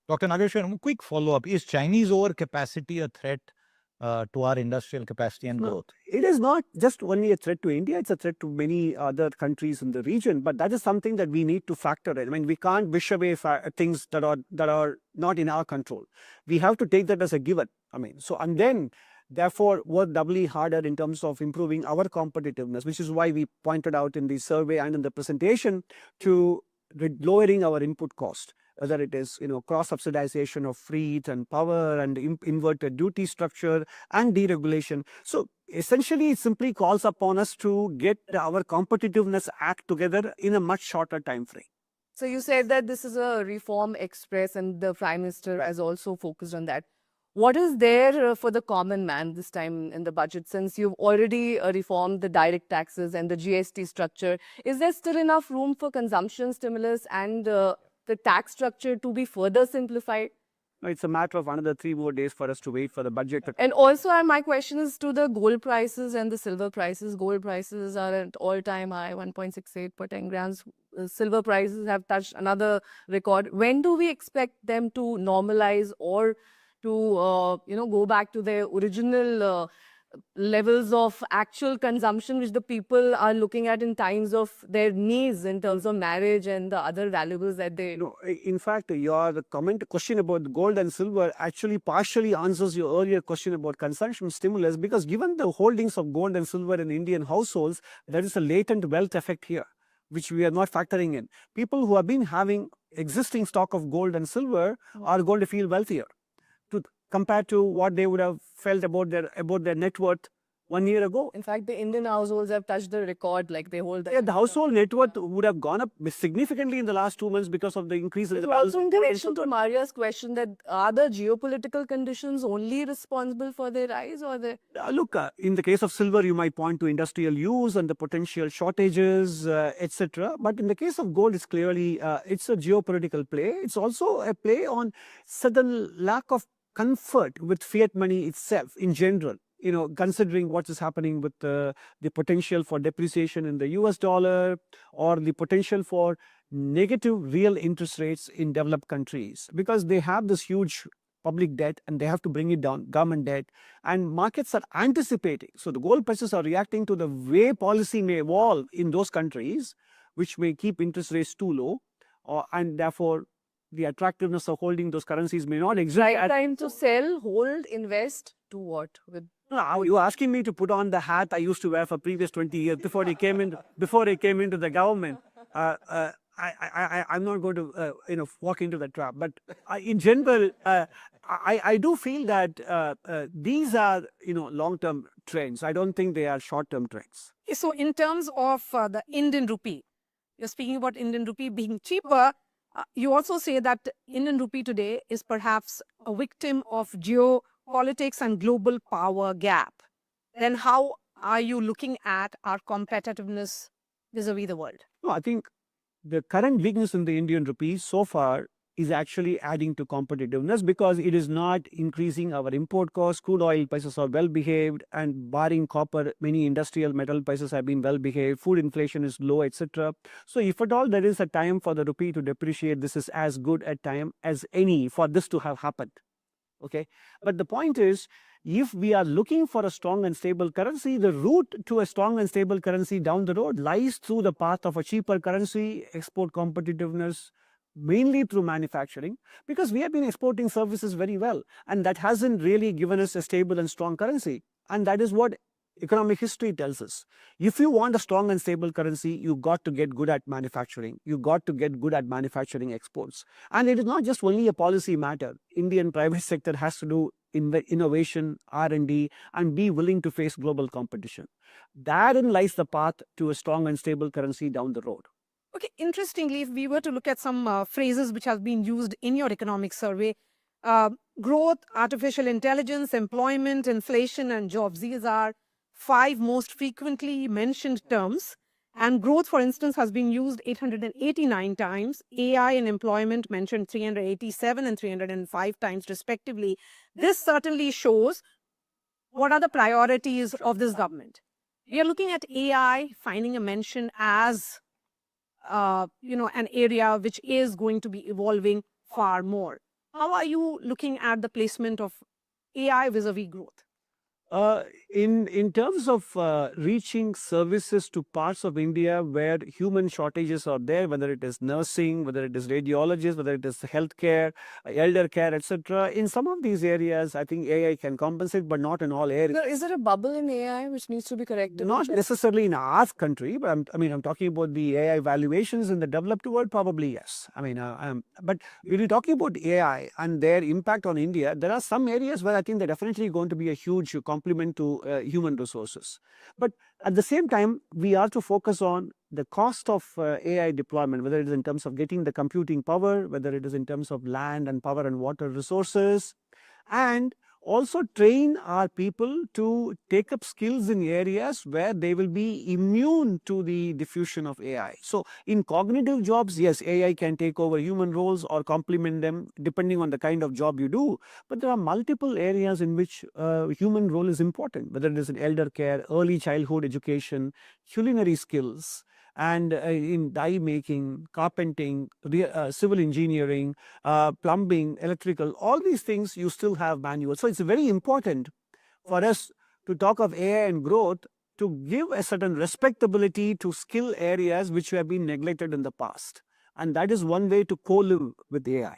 Dr. Nageswaran, quick follow-up. Is Chinese overcapacity a threat to our industrial capacity and No, growth? it is not just only a threat to India, it's a threat to many other countries in the region, but that is something that we need to factor in. I mean, we can't wish away things that are not in our control. We have to take that as a given. I mean, so and then therefore work doubly harder in terms of improving our competitiveness, which is why we pointed out in the survey and in the presentation to lowering our input cost, whether it is cross subsidization of freight and power and inverted duty structure and deregulation. So essentially, it simply calls upon us to get our competitiveness act together in a much shorter time frame. So you said that this is a reform express and the Prime Minister has also focused on that. What is there for the common man this time in the budget, since you've already reformed the direct taxes and the GST structure? Is there still enough room for consumption stimulus and the tax structure to be further simplified? No, it's a matter of another 3 more days for us to wait for the budget. And also, my question is to the gold prices and the silver prices. Gold prices are at all-time high, 1.68 per 10 grams. Silver prices have touched another record. When do we expect them to normalize or to, go back to their original levels of actual consumption, which the people are looking at in times of their needs in terms of marriage and the other valuables that they... No, in fact, your question about gold and silver actually partially answers your earlier question about consumption stimulus, because given the holdings of gold and silver in Indian households, there is a latent wealth effect here, which we are not factoring in. People who have been having existing stock of gold and silver are going to feel wealthier compared to what they would have felt about their net worth 1 year ago. In fact, the Indian households have touched the record, like they hold... The household net worth would have gone up significantly in the last 2 months because of the increase in the Also, in relation to Maria's question, that are the geopolitical conditions only responsible for their rise, or the... Look, in the case of silver, you might point to industrial use and the potential shortages, etc. But in the case of gold, it's clearly it's a geopolitical play. It's also a play on certain lack of comfort with fiat money itself in general. Considering what is happening with the potential for depreciation in the US dollar, or the potential for negative real interest rates in developed countries, because they have this huge public debt and they have to bring it down, government debt, and markets are anticipating. So the gold prices are reacting to the way policy may evolve in those countries, which may keep interest rates too low, and therefore the attractiveness of holding those currencies may not exist. Right time to sell, hold, invest, to what? No, you're asking me to put on the hat I used to wear for previous 20 years before I came into the government. I'm not going to walk into the trap. But in general, I do feel that these are long-term trends. I don't think they are short-term trends. So in terms of the Indian rupee, you're speaking about Indian rupee being cheaper. You also say that Indian rupee today is perhaps a victim of geopolitics and global power gap. Then how are you looking at our competitiveness vis-a-vis the world? No, I think the current weakness in the Indian rupee so far is actually adding to competitiveness, because it is not increasing our import costs. Crude oil prices are well behaved, and barring copper, many industrial metal prices have been well behaved. Food inflation is low, etc. So if at all there is a time for the rupee to depreciate, this is as good a time as any for this to have happened. Okay, but the point is, if we are looking for a strong and stable currency, the route to a strong and stable currency down the road lies through the path of a cheaper currency, export competitiveness, mainly through manufacturing, because we have been exporting services very well, and that hasn't really given us a stable and strong currency. And that is what economic history tells us. If you want a strong and stable currency, you got to get good at manufacturing. You got to get good at manufacturing exports. And it is not just only a policy matter. Indian private sector has to do innovation, R&D, and be willing to face global competition. Therein lies the path to a strong and stable currency down the road. Okay, interestingly, if we were to look at some phrases which have been used in your economic survey, growth, artificial intelligence, employment, inflation, and jobs, these are 5 most frequently mentioned terms. And growth, for instance, has been used 889 times, AI and employment mentioned 387 and 305 times respectively. This certainly shows what are the priorities of this government. We are looking at AI finding a mention as an area which is going to be evolving far more. How are you looking at the placement of AI vis-a-vis growth? In terms of reaching services to parts of India where human shortages are there, whether it is nursing, whether it is radiologists, whether it is healthcare, elder care, etc. In some of these areas, I think AI can compensate, but not in all areas. Is there a bubble in AI which needs to be corrected? Not necessarily in our country, but I'm talking about the AI valuations in the developed world. Probably yes. But when you're talking about AI and their impact on India, there are some areas where I think they're definitely going to be a huge complement to human resources. But at the same time, we have to focus on the cost of AI deployment, whether it is in terms of getting the computing power, whether it is in terms of land and power and water resources, and also train our people to take up skills in areas where they will be immune to the diffusion of AI. So in cognitive jobs, yes, AI can take over human roles or complement them depending on the kind of job you do. But there are multiple areas in which human role is important, whether it is in elder care, early childhood education, culinary skills, and in dye making, carpenting, civil engineering, plumbing, electrical, all these things you still have manual. So it's very important for us to talk of AI and growth to give a certain respectability to skill areas which have been neglected in the past. And that is one way to co-live with AI.